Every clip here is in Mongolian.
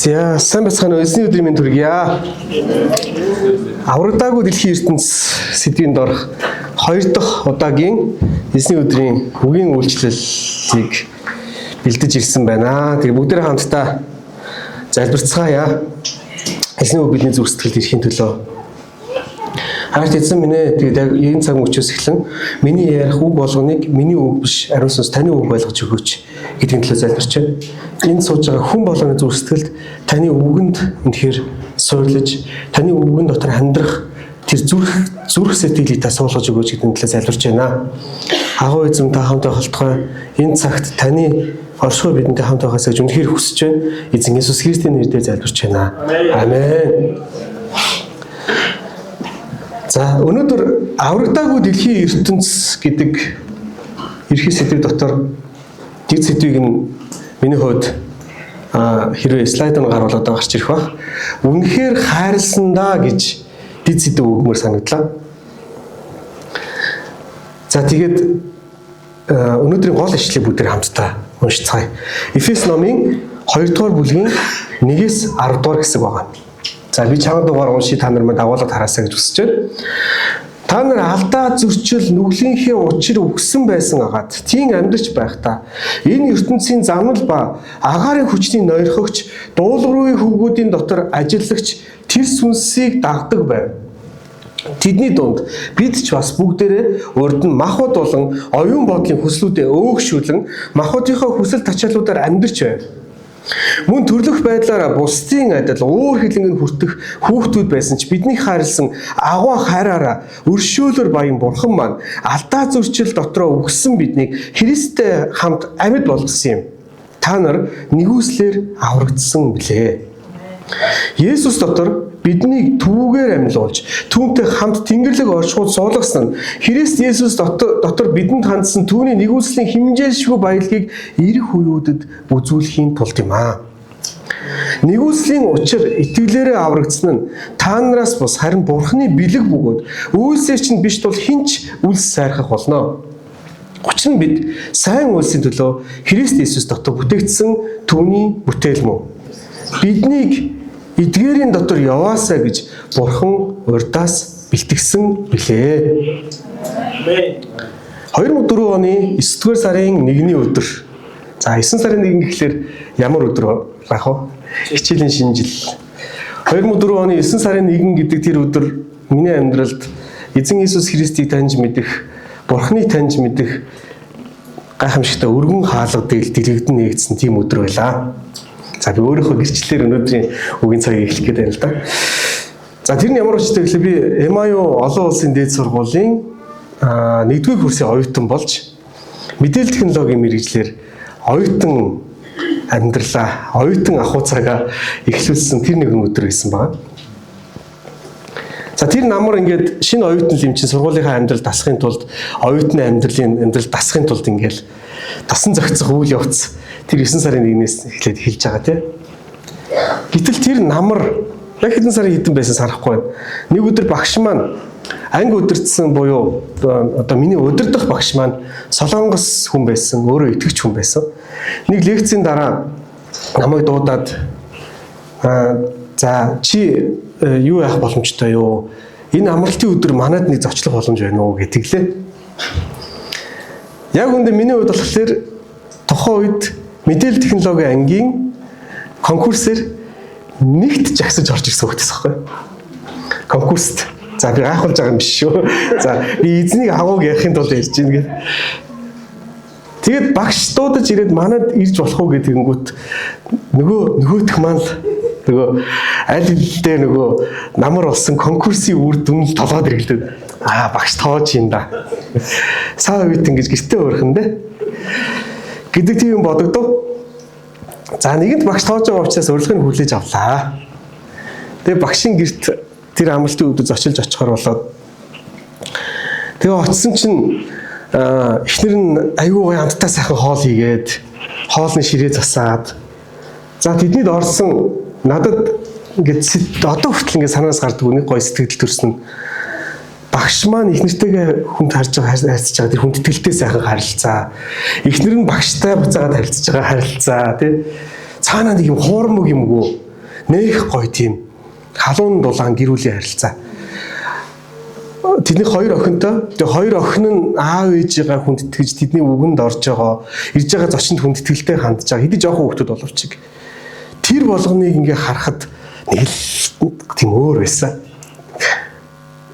За сайн бацхан өсний өдрийн мэнд хүргье. Аврагдаагүй дэлхийн ертөнц сэдвийн дорх 2 дахь удаагийн эсний өдрийн үгийн үйлчлэлийг бэлдэж ирсэн байна. Тэгээ бүгдээрээ хамтдаа залбирцгаая. Эсний үг бидний зүрх сэтгэлд ирэхийн төлөө. Харин эзэн минь ээ тэгээд яг энэ цаг мөчөөс эхлэн миний ярих үг болгоныг миний үг биш ариун сүнс таны үг болгож өгөөч гэдгийн төлөө залбирч байна. Энэ сууж байгаа хүн болгоны зүрх сэтгэлд таны үгэнд үнэхээр суйрлаж таны үгэн дотор амьдрах тэр зүрх сэтгэлийг та суулгаж өгөөч гэдгийн төлөө залбирч байна. Агуу эзэн та хамтдаа холтгой энэ цагт таны оршихуй бидэнтэй хамт байгаасаа үнэхээр хүсэж байна. Эзэн Есүс Христийн нэрээр залбирч байна. Амен. За өнөөдөр аврагдаагүй дэлхийн ертөнц гэдэг ерхий сэдв дотор дид сэдвийг нь миний хувьд хэрвээ слайдыг гаргуулад гарч ирэх бах. Үнэхээр хайрлсан даа гэж дид сэдв өгмөр санагдлаа. За тэгээд өнөөдрийн гол ишлэлийг бүгдээр хамтдаа уншицгаая. Эфес номын 2 дугаар бүлгийн 1-10 дугаар хэсэг байгаа. За би чамд дугаар уншиж та нар манд агуулгад хараасаа гэж хүсэж байна. Та нар алдаа зөрчил нүглийнхээ учир өгсөн байсан агаад тийм амьдарч байхдаа энэ ертөнцийн замнал ба агаарын хүчний ноёрхогч дуулуурын хөвгүүдийн дотор ажиллагч тэр сүнсийг дагдаг байв. Тэдний дунд бид ч бас бүгдээрээ урд нь махбод болон оюун бодлын хүслүүдэд өөгшүүлэн махбодынхоо хүсэл тачаалуудаар амьдарч байв. Мөн төрлөх байдлаараа бусдын адил уур хилэнгийн хүртэх хүүхдүүд байсан ч бидний хайрлсан агуу хайраараа өршөөлөр баян бурхан маань алдаа зөрчил дотроо өгсөн биднийг Христтэй хамт амьд болгосон юм. Та нар нэгүслэр аврагдсан билээ. Есүс дотор биднийг түүгээр амьлуулж түүнтэй хамт Тэнгэрлэг оршихуйд суулгасан нь Христ Есүс дотор бидэнд хандсан түүний нэгүслийн хэмжээшгүй баялагийг ирэх үеүүдэд үзүүлэхийн тулд юм аа. Нэгүслийн учир итгэлээрээ аврагдсан нь та нараас бус харин Бурханы бэлэг бөгөөд үйлсээр чинь биш тул хинч үлс сайрхах болно. Учир нь бид сайн үйлсийн төлөө Христ Есүс дотор бүтээгдсэн түүний бүтээл мөн. Биднийг эдгээрийн дотор яваасаа гэж Бурхан урдаас бэлтгэсэн билээ. 2004 оны 9-р сарын 1-ний өдөр. За 9 сарын 1 гэхлээр ямар өдөр байх вэ? Хичээлийн шинэ жил. 2004 оны 9 сарын 1 гэдэг тэр өдөр миний амьдралд эзэн Иесус Христийг таньж мэдэх, Бурханыг таньж мэдэх гайхамшигтай өргөн хаалга дэлгэгдэн нэгдсэн тийм өдөр байлаа. За би өөрийнхөө гэрчлэлээр өнөөдрийн үгийн цагийг эхлэх гээд байна л да. За тэр нь ямар учиртай гэхэл би MIU олон улсын дээд сургуулийн 1-р курсын оюутан болж мэдээлэл технологийн мэргэжлэр оюутан амьдралаа, оюутан ахуй цагаа эхлүүлсэн тэр нэгэн өдөр байсан байна. За тэр намар ингээд шинэ оюутан лимчин сургуулийнхаа амьдрал дасахын тулд оюутны амьдрал дасахын тулд ингээд дасан зохицох үйл явц тэр 9 сарын 1-ээс эхлээд хэлж байгаа тийм. Гэтэл тэр намар яг хэдэн сарын хэдэн байсан санахгүй байна. Нэг өдөр багш маань анги өдөртсөн буюу одоо миний өдөрдох багш маань солонгос хүн байсан, өөрөө итгэвч хүн байсан. Нэг лекцийн дараа намайг дуудаад за чи юу яах боломжтой юу? Энэ амралтын өдөр манайд нэг зочлох боломж байна уу гэтгэлээ. Яг үндэ миний хувьд болохоор тухайн үед мэдээлэл технологийн ангийн конкурсээр нэгт жагсаж орж ирсэн хөлтөс байхгүй. Конкурст. За би гайхуулж байгаа юм биш шүү. За би эзнийг агууг ярихын тулд ярьж байна гэх. Тэгээд багш дуудаж ирээд манад ирж болох уу гэдэгэнгүүт нөгөөх маань л аль хэлдээ намар болсон конкурсын үр дүн толгойд иргэлдээд багш тоож юм да. Саа үед ингэж гэртээ өөрхөндөө гэдэг тийм бодогдов. За нэгэнт багш тоож байгаа учраас урилгыг хүлээж авлаа. Тэгээ багшийн гэрт тэр амралтын өдөр зочилж очихоор болоод тэгээ очисон чинь эхнэр нь аюу гай амттай сайхан хоол хийгээд хоолны ширээ засаад за тэднийд орсон надад ингээд одоо хүртэл ингээд санаас гардаг нэг гой сэтгэл төрсөн багш маань эхнэртэйгээ хүнд харж байгаа харилцаж байгаа тэр хүндэтгэлтэй сайхан харилцаа. Эхнэр нь багштай буцаагаад харилцаж байгаа харилцаа тий. Цаанаа нэг юм хуурмаг юмгүй нэх гоё тийм халуун дулаан гэр бүлийн харилцаа. Тэдний хоёр охинтой. Тэгээ хоёр охин нь аав ээжигээ хүндэтгэж тэдний үгэнд орж байгаа, ирж байгаа зочинд хүндэтгэлтэй хандж байгаа. Хэдий жоохон хүүхдүүд боловч тэр болгоныг ингээ харахад нэг л тийм өөр байсан.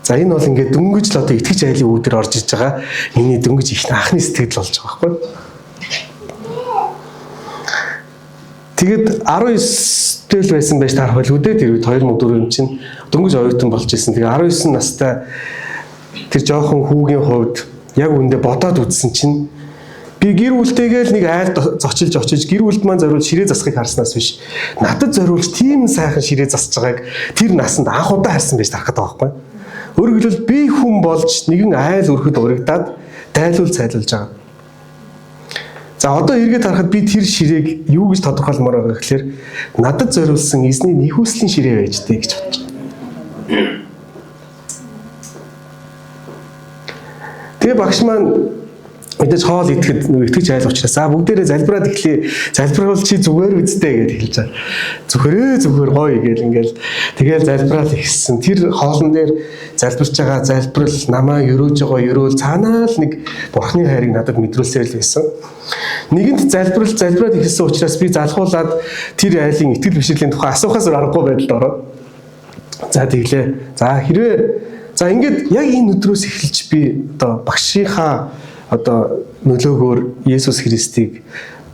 За энэ бол ингээ дөнгөж л одоо итгэж айлын үүдээр орж иж байгаа. Миний дөнгөж их анхны сэтгэл болж байгаа байхгүй. Тэгээд 19 тэл байсан байж таарах байл үдээ тэр үед 2004 чинь дөнгөж оюутан болж исэн. Тэгээ 19 настай тэр жоохон хүүгийн хувьд яг үндэ бодоод үзсэн чинь би гэр бүлтэйгээ л нэг айл зочилж очиж гэр бүлд маань зориулж ширээ засахыг харснаас биш надад зориулж тийм сайхан ширээ засаж байгааг тэр насанд анх удаа харсан байж тарахад байгаа байхгүй. Өөрөөр хэлбэл би хүн болж нэгэн айл өрхөд урагдаад дайлуул цайлуулж байгаа. За одоо эргээд харахад би тэр ширээг юу гэж тодорхойлмоор байгаа гэхээр надад зориулсан эзний нэхүүслийн ширээ байж дээ гэж бодож байна. Тэгээ багш маань мэдээж хоол идэхэд итгэж айл учраас бүгдээрээ залбираад эхлэе. Залбирвал чи зүгээр үздэй гэж хэлж байгаа. Зүгээр гоё гээл ингээл тэгээл залбираад ихсэн. Тэр хоолн дээр залбирч байгаа залбирал намаа өрөөж байгаа өрөөл цаанаа л нэг бурхны хайрыг надад мэдрүүлсээр л байсан. Нэгэнт залбираад ихсэн учраас би залхуулаад тэр айлын итгэл бишрэлийн тухай асуухаас аргагүй байдалд ороод. За тэглээ. За хэрвээ ингээд яг энэ өдрөөс эхэлж би одоо багшийнхаа одоо нөлөөгөөр Есүс Христийг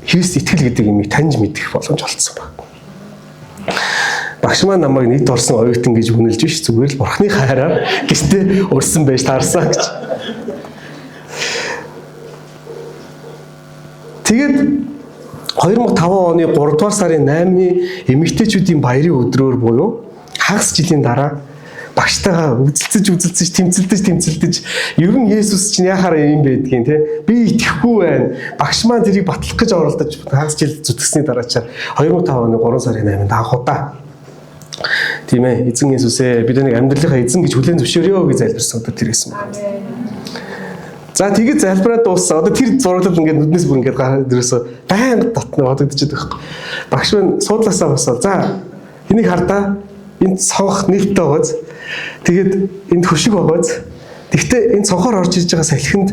Христ итгэл гэдэг юмыг таньж мэдэх боломж олцсон баг. Багш маань намайг нийт орсон оюутан гэж үнэлж биш зүгээр л бурхны хайраар гэртээ урсан байж таарсан гэж. Тэгээд 2005 оны 3 дугаар сарын 8-ны эмэгтэйчүүдийн баярын өдрөөр буюу хагас жилийн дараа багштайгаа үзэлцэж тэмцэлдэж ер нь Есүс чинь яхаараа юм байдгийн те би итгэхгүй байна. Багш маань тэрийг батлах гэж оролдож хагас жил зүтгэсний дараачаар 2005 оны 3 сарын 8-нд анх удаа тийм ээ эзэн Есүсээ бид нэг амьдралынхаа эзэн гэж хүлээн зөвшөөрөө гэж залбирсан одоо тэр гэсэн байна. За тэгээд залбираад дууссан. Одоо тэр зураглал ингээд нүднээс бүр ингээд гараад ирээсөө байнга татна бодогдчиход байхгүй. Багш маань суудлаасаа босоо. За энийг хардаа энд цонх нээлттэй байгааз. Тэгээд энд хөшиг байгааз. Тэгвэл энэ цонхоор орж иж байгаа салхинд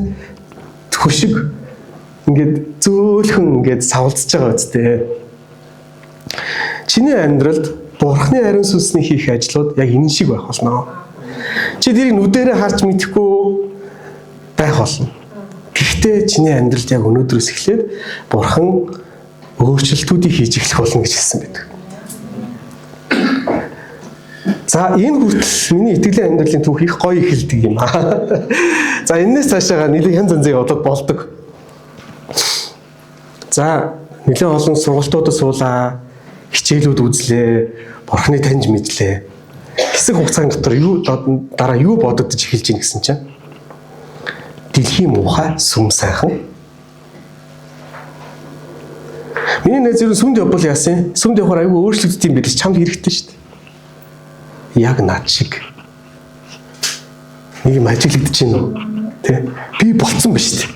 хөшиг ингээд зөөлхөн ингээд савлцж байгаа үстэй. Чиний амьдралд Бурхны ариун сүнсний хийх ажлууд яг энэ шиг байх болно. Чи тэрийг нүдэрээ харж мэдэхгүй байх болно. Гэхдээ чиний амьдралд яг өнөөдрөөс эхлээд Бурхан өөрчлөлтүүдийг хийж эхлэх болно гэж хэлсэн байдаг. За энэ хүртэл миний итгэлийн амьдралын түүх их гоё эхэлдэг юм аа. За энэс цаашаа нэлээд янз янзыг бодоод болдог. За нэлээд олон сургалтуудад суулаа, хичээлүүд үзлээ, Бурхныг таньж мэдлээ. Хэсэг хугацааны дотор дараа юу бодогдож эхэлж ийн гэсэн чинь дэлхийн муухай сүм сайхан. Миний найз зөв сүмд явбал яасан? Сүмд явахаар аюу өөрчлөгддөг юм биш чамд хэрэгтэй шүү дээ. Яг над шиг. Нэг юм ажиглагдаж байна уу? Тэ? Би болцсон биш үү?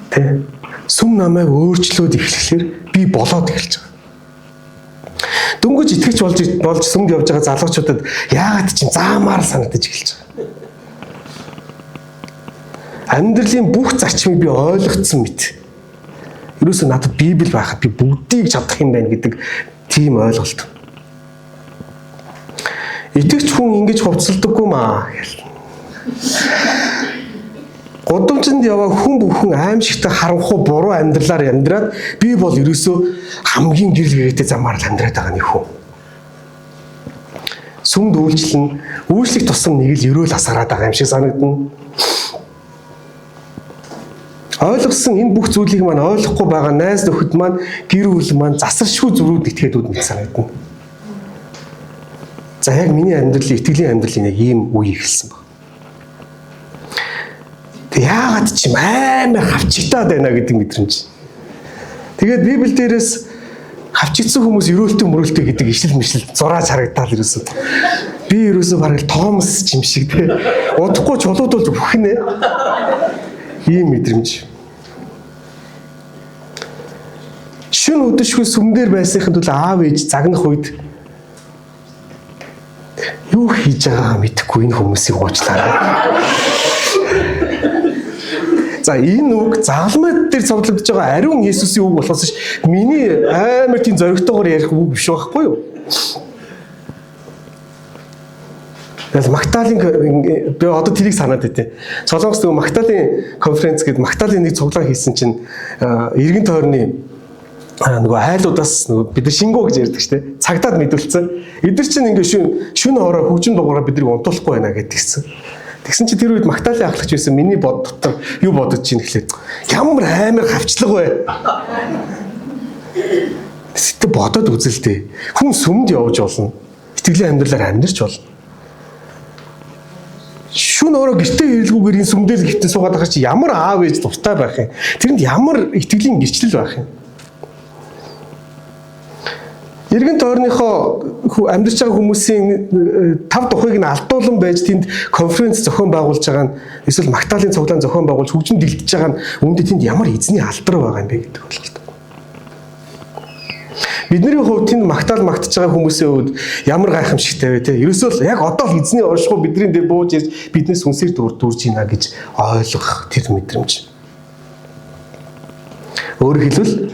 Тэ? Сүм намайг өөрчлөөд эхлэхлээр би болоод эхэлж байгаа. Дөнгөж итгэж болж сүмд явж байгаа залуучуудад яагаад ч заамаар санагдаж эхэлж байгаа. Амьдралын бүх зарчмыг би ойлгоцсон мэт. Ерөөсөө надад Библи байхад би бүгдийг чадах юм байна гэдэг тийм ойлголт. Итгэж хүн ингэж хувцалдаггүй маа гэл. Гудамжинд яваа хүн бүхэн аимшигтай харанхуй буруу амьдралаар амьдраад би бол ерөөсөө хамгийн гэрэл гэрээтэй замаар л амьдраад байгаа нэг хүн. Сүмд үйлчлэх тусам нэг л ерөөл асараад байгаа юм шиг санагдана. Ойлгосон энэ бүх зүйлийг маань ойлгохгүй байгаа найз нөхөд маань гэр бүл маань засаршгүй зөрүүд итгээдүүд мэт санагдана. За яг миний амьдралын итгэлийн амьдралын яг ийм үе эхэлсэн баг. Тэг яагаад ч юм амар хавчигтаад байна гэдэг мэдрэмж. Тэгээд Библи дээрээс хавчигдсан хүмүүс өрөөлтөө мөрөөлтөө гэдэг ишил мишил зурааж харагдаад ирсэн. Би ерөөсөө бараг Томас ч юм шиг те. Удахгүй чулуудуулж бүхнэ. Ийм мэдрэмж. Шүн өдөшгүй сүмдэр байсныхын тулд аав ээж загнах үед хийж байгаагаа мэдэхгүй энэ хүмүүсийг уучлаарай. За энэ үг загалмай дээр цовдлогдож байгаа ариун Есүсийн үг болохоос ш миний амар тийм зоригтойгоор ярих үг биш байхгүй юу? Тэгэл Магдалины би одоо тэрийг санаад байдیں۔ Солонгос нөгөө Магдалины конференц гэдэг Магдалины нэг цуглаан хийсэн чинь эргэн тойрны нөгөө айлуудаас нөгөө бид нар шингөө гэж ярьдаг шүү дээ. Цагдаад мэдүүлсэн. Эдгээр чинь ингээ шүн хоороо хөгжин дугаараа биднийг унтуулахгүй байна гэдгийгсэн. Тэгсэн чи тэр үед Магдалины ахлагч байсан миний бод дотор юу бодож чинь гэхлээр ямар амар хавчлага вэ? Тэгтээ бодоод үзэлтэй. Хүн сүмд явж болно. Итгэлийн амьдралаар амьдрч болно. Шүн ороо гэртээ ирэлгүйгээр энэ сүмдэл гэртээ суугаад байгаа чи ямар аав ээж дуртай байх юм. Тэрэнд ямар итгэлийн гэрчлэл байх юм. Иргэн тойрныхоо амьдарч байгаа хүмүүсийн тав тухыг нь алдуулан байж тэнд конференц зохион байгуулж байгаа нь эсвэл Магдалины цуглаан зохион байгуулж хөгжин дэлгэж байгаа нь үүнд тэнд ямар эзний алдар байгаа юм бэ гэдэг болголтой. Бидний хувьд тэнд магтаж байгаа хүмүүсийн хувьд ямар гайхамшигтай вэ те. Ерөөсөө яг одоо л эзний оршихуй бидний дээр бууж ирж биднээс үнсээр дурж ийна гэж ойлгох тэр мэдрэмж. Өөрөөр хэлбэл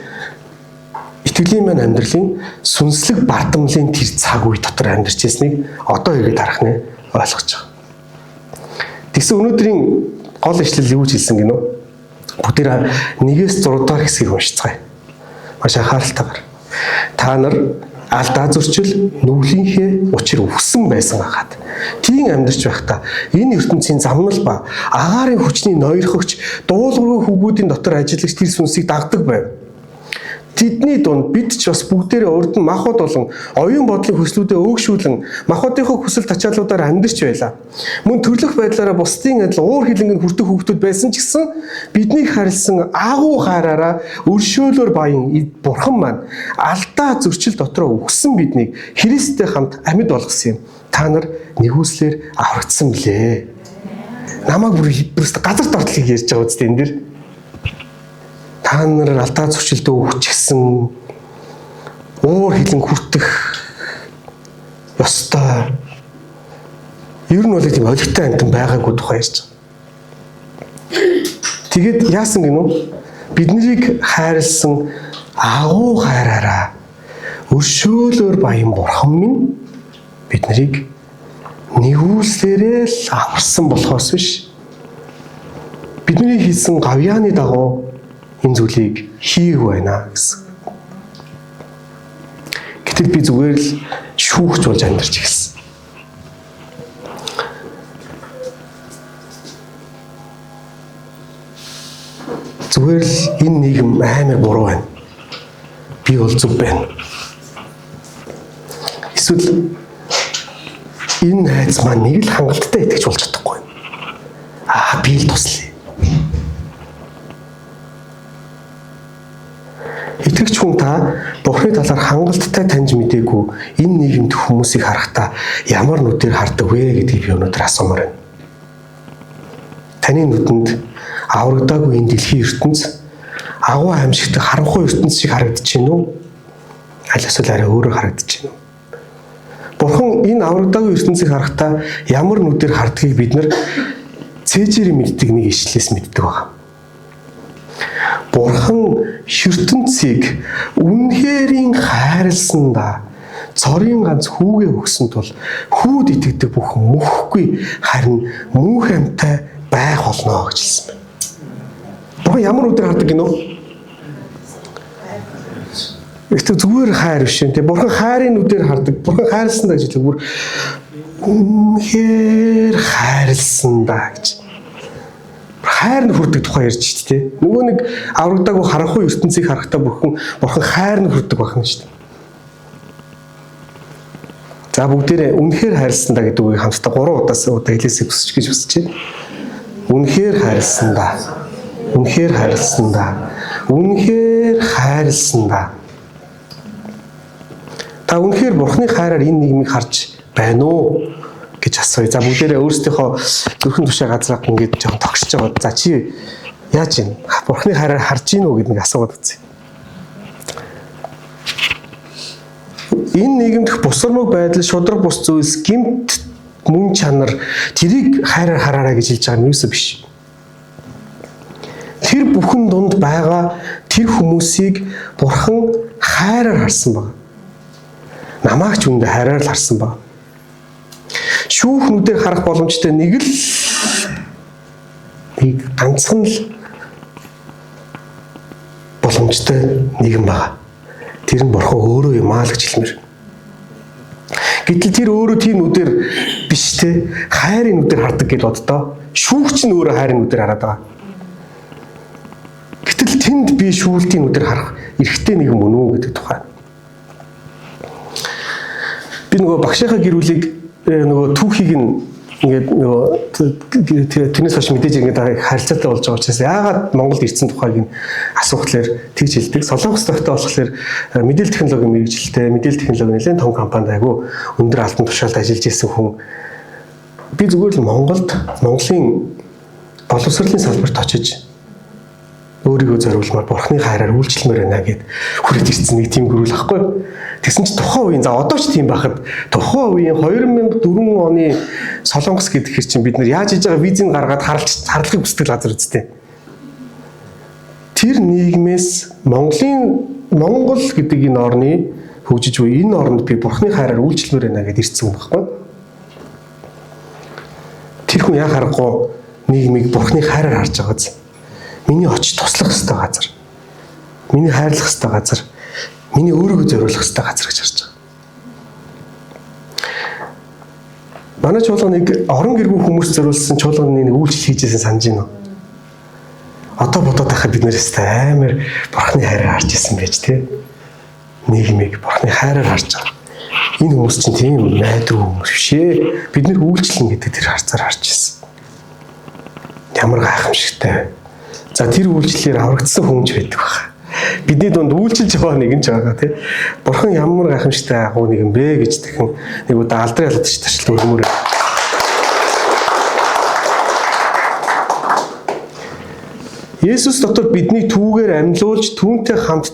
итгэлийн маань амьдралын сүнслэг бардамлын тэр цаг үе дотор амьдарч ирснийг одоо ирээд харах нь ойлгож байгаа. Тэгсэн өнөөдрийн гол ишлэл юу гэж хэлсэн гинөө? Бүгдээр 1-6 дугаар хэсгийг уншицгаая. Маш анхааралтайгаар. Та нар алдаа зөрчил нүглийнхээ учир өгсөн байсан хаад. Тийм амьдарч байхдаа энэ ертөнцийн замнал ба агаарын хүчний ноёрхогч дуулуургүй хүүгүүдийн дотор ажиллагч тэр сүнсийг дагдаг байв. Тэдний дунд бид ч бас бүгдээрээ урд нь махбод болон оюун бодлын хүслүүдэд өөгшүүлэн махбодынхоо хүсэл тачаалуудаар амьдарч байлаа. Мөн төрлөх байдлаараа бусдын адил уур хилэнгийн хүртэх хүүхдүүд байсан ч гэсэн биднийг харилсан агуу хайраараа өршөөлөөр баян бурхан маань алдаа зөрчил дотроо өгсөн биднийг Христтэй хамт амьд болгосон юм. Та нар нэгүслэр аврагдсан билээ. Намайг бүр газар дортлыг ярьж байгаа үстэй энэ дэр. Та нар алдаа зөрчилдөө өгчихсэн уур хилэн хүртэх ёстой. Ер нь бол тийм олигтой амтан байгаагүй тухай ярьж байгаа. Тэгээд яасан гинөө? Биднийг хайрлсан агуу хайраараа өршөөлөөр баян бурхан минь биднийг нэгүүлсээрээ л аварсан болохоос биш. Бидний хийсэн гавьяаны дагуу энэ зүйлийг хийх байна гэсэн. Гэтэл би зүгээр л шүүгч болж амьдарч ирсэн. Зүгээр л энэ нийгэм амар буруу байна. Би бол зөв байна. Эсвэл энэ найз маань нэг л хангалттай итгэж болж чадахгүй. Би л туслая. Итгэгч хүн та Бурхны талаар хангалттай таньж мэдээгүй энэ нийгэмд хүмүүсийг харахтаа ямар нүдээр хардаг вэ гэдгийг би өнөөдөр асуумаар байна. Таны нүдэнд аврагдаагүй энэ дэлхийн ертөнц агуу аимшигтай харанхуй ертөнц шиг харагдаж байна уу? Аль эсвэл арай өөрөөр харагдаж байна уу? Бурхан энэ аврагдаагүй ертөнцийг харахтаа ямар нүдээр хардгийг бид нар цээжээр мэддэг нэг ишлэлээс мэддэг байна. Бурхан ертөнцийг үнэхэрийн хайрлсан да цорын ганц хүүгээ өгсөн тул хүүд итгэдэг бүхэн мөхгүй харин мөнх амьтай байх болно гэж хэлсэн байна. Бурхан ямар үдээр хардаг гинөө? Ихтэй зүгээр хайр биш юм те. Бурхан хайрын үдээр хардаг. Бурхан хайрлсан да гэж хэлдэг. Бүр үнэхээр хайрлсан да гэж. Хайр нь хүрдэг тухай ярьж шүү дээ. Нөгөө нэг аврагдаагүй харанхуй ертөнцийг харахтаа бурхан хайр нь хүрдэг байна шүү дээ. За бүгдээрээ үнэхээр хайрлсан да гэдэг үгийг хамтдаа 3 удаа хэлээсэй хүсэж гэж хүсэж байна. Үнэхээр хайрлсан да. Үнэхээр хайрлсан да. Үнэхээр хайрлсан да. Та үнэхээр бурхны хайраар энэ нийгмийг харж байна уу гэж асууя. За бүгдээрээ өөрсдийнхөө зүрхэн тушаа газраа ингээд жоохон тогшиж байгаа. За чи яаж юм? Бурхны хайраар харж гин үү гэдэг нэг асууад үзье. Энэ нийгэмдх бусармаг байдал, шудраг бус зүйлс, гэмт мөн чанар тэрийг хайраар хараарай гэж хэлж байгаа юм юусо биш. Тэр бүхэн дунд байгаа тэр хүмүүсийг Бурхан хайраар харсан баг. Намайг ч үүндээ хайраар л харсан баг. Шүүхнүүдээр харах боломжтой нэг ганцхан л боломжтой нэгэн байгаа. Тэр нь Бурхан өөрөө юм аа л гэж хэлмээр. Гэтэл тэр өөрөө тийм нүдээр биш те, хайрын нүдээр хардаг гэж боддоо. Шүүгч нь өөрөө хайрын нүдээр хараад байгаа. Гэтэл тэнд би шүүлтийн нүдээр харах эрхтэй нэгэн мөн үү гэдэг тухай. Би нөгөө багшийнхаа гэр бүлийг нөгөө түүхийг нь ингээд нөгөө тэрнээс хойш мэдээж ингээд харилцаатай болж байгаа учраас яагаад Монголд ирсэн тухайг нь асуухлаар тэгж хэлдэг. Солонгос тогтоо болохоор мэдээлэл технологийн мэргэжилтэй, мэдээлэл технологийн нэлээд том компанид айгу өндөр албан тушаалд ажиллаж ирсэн хүн. Би зүгээр л Монголын боловсролын салбарт очиж өөрийгөө зориулмаар Бурханы хайраар үйлчлэмээр байна гэд хүрээд ирсэн нэг тийм гэрүүл ахгүй. Тэгсэн чинь тухайн үеийн за одоо ч тийм байхад тухайн үеийн 2004 оны Солонгос гэдэг хэр чинь бид нар яаж хийж байгаа визийг гаргаад харлагыг хүсдэг газар үстэй. Тэр нийгмээс Монгол гэдэг энэ орны хөгжиж буй энэ орнд би Бурханы хайраар үйлчлэмээр байна гэд ирсэн юм байхгүй. Тэр хүн яа харахгүй нийгмийг Бурханы хайраар харж байгааз. Миний очиж туслах ёстой газар. Миний хайрлах ёстой газар. Миний өөрийгөө зориулах ёстой газар гэж харж байгаа. Манай чуулганыг орон гэргүй хүмүүс зориулсан чуулганы нэг үйлчлэл хийжсэн санаж байна уу? Одоо бодоод байхад бид нэрээс амар Бурханы хайраар харж ирсэн байж тээ. Нийгмийг Бурханы хайраар харж байгаа. Энэ хүмүүс чинь тийм найдвар хүмүүс биш ээ. Бид нэр үйлчлэн гэдэг тэр харцаар харж ирсэн. Ямар гайхамшигтай. За тэр үйлчлэлээр аврагдсан хүмүүс байдаг байна. Бидний дунд үйлчилж байгаа нэгэн ч байгаа тий. Бурхан ямар гайхамшигтай агуу нэгэн бэ гэж тэгэн нэг удаа алдрын ялдаж ташлаа өрмөр. Есүс дотор бидний түүгээр амьлуулж түүнтэй хамт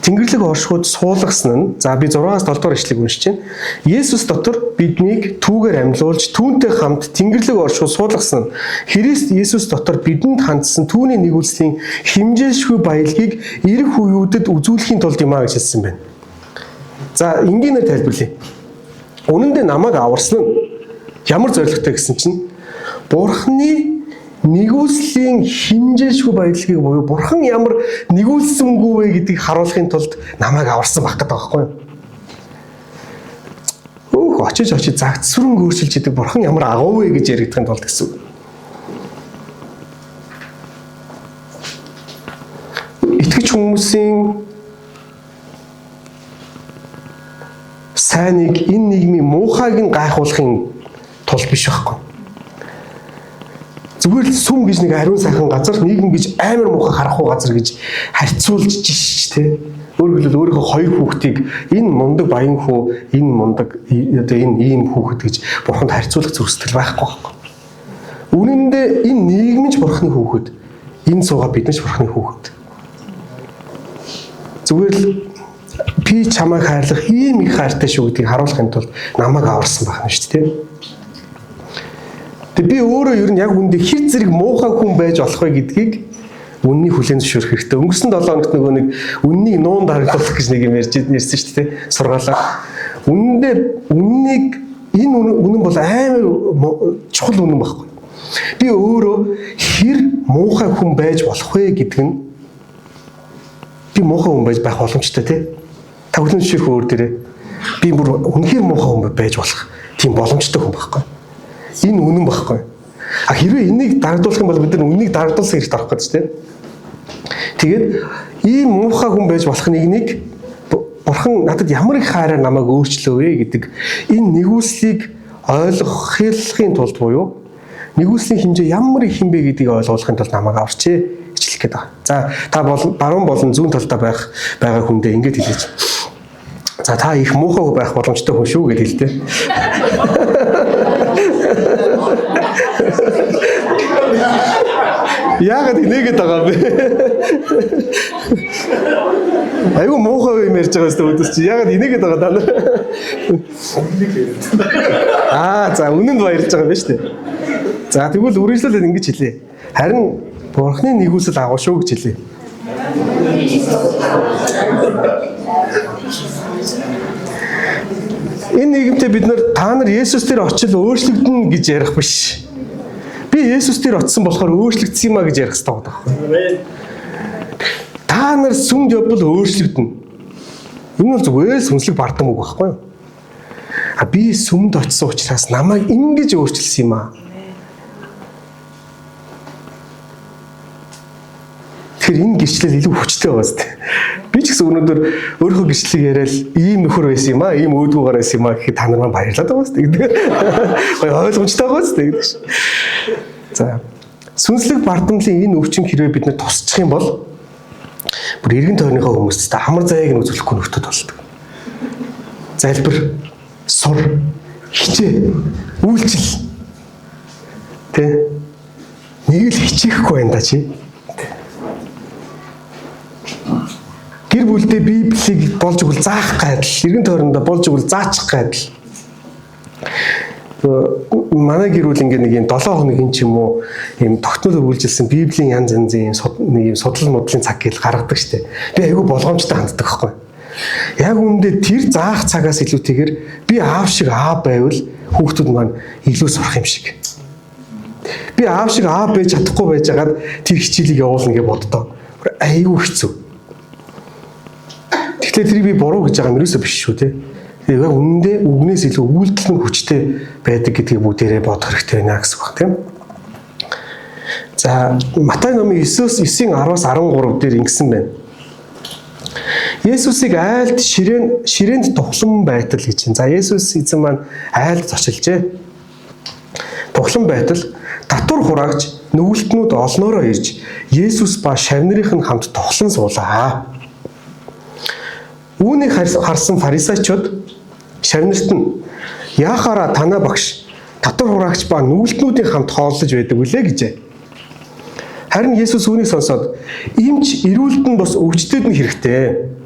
Тэнгэрлэг оршихуйд суулгасан нь за би 6-аас 7 дугаар ишлэгийг уншиж байна. Есүс дотор биднийг түүгээр амьлуулж түүнтэй хамт Тэнгэрлэг оршихуйд суулгасан нь Христ Есүс дотор бидэнд хандсан түүний нэгүүлслийн химжээлшгүй баялагийг ирэх үеүүдэд үзүүлэхийн тулд юм а гэж хэлсэн байна. За энгийнээр тайлбарлая. Үнэн дээр намайг аварсан нь ямар зоригтой гэсэн чинь Бурханы нэгүүлслийн химжээлшгүй баялагийг буюу Бурхан ямар нэгүүлсэнгүй вэ гэдгийг харуулахын тулд намайг аварсан байх гэдэг байхгүй юу? Очиж загцсүрэн өөрчилж идэг Бурхан ямар агуу вэ гэж яригдахын тулд гэсэн үг. Итгэж хүмүүсийн сайныг энэ нийгмийн муухайг нь гайхуулахын тулд биш байхгүй. Зүгээр л сүм гэж нэг ариун сайхан газар, нийгэм гэж амар муухай харахгүй газар гэж харьцуулж жиш тэ. Өөрөөр хэлбэл өөрийнхөө хоёр хүүхдийг энэ мундаг баян хүү, энэ мундаг одоо энэ ийм хүүхэд гэж Бурханд харьцуулах зөрсдөл байхгүй байхгүй. Үнэн дээр энэ нийгэм ч Бурханы хүүхэд, энэ суугаа бид нар ч Бурханы хүүхэд. Зүгээр л би чамайг хайрлах ийм их хайртай шүү гэдгийг харуулахын тулд намайг аварсан байна шүү дээ. Тэг би өөрөө ер нь яг үндэ хэр зэрэг муухай хүн байж болох вэ гэдгийг үннийг хүлээн зөвшөөрөх хэрэгтэй. Өнгөрсөн 7 хоногт нөгөө нэг үннийг нуун дарагдуулах гэж нэг юм ярьсан шүү дээ. Сургаалаа. Үннийг энэ үнэн бол амар чухал үнэн байхгүй. Би өөрөө хэр муухай хүн байж болох вэ гэдэг нь би муухай хүн байж байх боломжтой тий. Та хүлээн зөвшөөрөх өөр дээрээ би бүр үнэхээр муухай хүн байж болох тийм боломжтой хүн байхгүй. Энэ үнэн байхгүй. А хэрвээ энийг дарагдуулах юм бол бид нар үннийг дарагдуулсан хэрэгт орох гэж тийм. Тэгээд ийм муухай хүн байж болох нэгнийг Бурхан надад ямар их хайраар намайг өөрчлөө вэ гэдэг энэ нэгүслийг ойлгохын тулд буюу нэгүслийн хэмжээ ямар их юм бэ гэдгийг ойлгохын тулд намайг аварчээ гэж хэлэх гээд байгаа. За та баруун болон зүүн талдаа байгаа хүндээ ингэж хэлээч. За та их муухай байх боломжтой хүн шүү гэж хэлдэг. Яагаад инээгээд байгаа юм бэ? Айгу муухай юм ярьж байгаа өстө өдөрч. Яагаад инээгээд байгаа даа. За үнэнд баярлж байгаа юм байна шүү дээ. За тэгвэл үргэлжлүүлээд ингэж хэлье. Харин Бурхны нэгүүлсэл агуу шүү гэж хэлье. Энэ нийгэмтэй бид та нар Есүс дээр очил өөрчлөгдөн гэж ярих биш. Би Есүс дээр очсон болохоор өөрчлөгдсөн юм а гэж ярих хэрэгтэй байна. Та нар сүмд явбал өөрчлөгдөн. Энэ бол зүгээр сүнслэг бардам үг байхгүй юу? Би сүмд очсон учраас намайг ингэж өөрчилсөн юм а. Тэгэхээр энэ гэрчлэл илүү хүчтэй байгаа зү. Би ч гэсэн өнөөдөр өөрийнхөө гэрчлэлийг яриад ийм нөхөр байсан юм а, ийм өөдгүүгээр байсан юм а гэхэд та нар маань баярлаад байгаа зү. Гоё ойлгомжтой байгаа зү. За сүнслэг бардамлын энэ өвчин хэрвээ бид нар тусчих юм бол бүр эргэн тойрныхоо хүмүүстэй амар зайг нь үзүүлэхгүй нөхдөд болдог. Залбир, сур, хичээ, үйлчил. Тэ? Нэг л хичээхгүй байна да чи. Гэр бүлдээ Библийг болж өгвөл заах гайдал, эргэн тойрондоо болж өгвөл заачих гайдал. Манай гэр бүл ингээд нэг юм 7 хоногийн ч юм уу юм тогтмол үргэлжилсэн Библийн янз янзын нэг юм судал модлын цаг гэл гаргадаг штеп. Би айгүй болгоомжтой ханддаг байхгүй. Яг үүндээ тэр заах цагаас илүүтэйгээр би аав шиг аав байвал хүүхдүүд маань илүү сурах юм шиг. Би аав шиг аав байж чадахгүй байжгаад тэр хичээлийг явуулна гэж боддоо. Айгүй хэцүү. Тэгэхээр тэрийг би буруу гэж байгаа юм ерөөсөө биш шүү те. Яг үнэндээ үгнээс илүү үйлдэл нь хүчтэй байдаг гэдгийг бүгдээрээ бодох хэрэгтэй байна гэсэн үг тийм. За Матай номын 9:10-13 дээр ингэсэн байна. Есүсийг айлд ширээнд тухлан байтал гэж. За Есүс эзэн маань айлд зочилжээ. Тухлан байтал татвар хураагч нүгэлтнүүд олноороо ирж Есүс ба шавнырийнх нь хамт тухлан суулаа. Үүнийг харсан фарисеучуд шавнарт нь яахаараа танаа багш татвар хураагч ба нүгэлтнүүдийн хамт хооллож байдаг үлээ гэжээ. Харин Есүс үүнийг сонсоод эмч эрүүлд нь бас өвчтөд нь хэрэгтэй.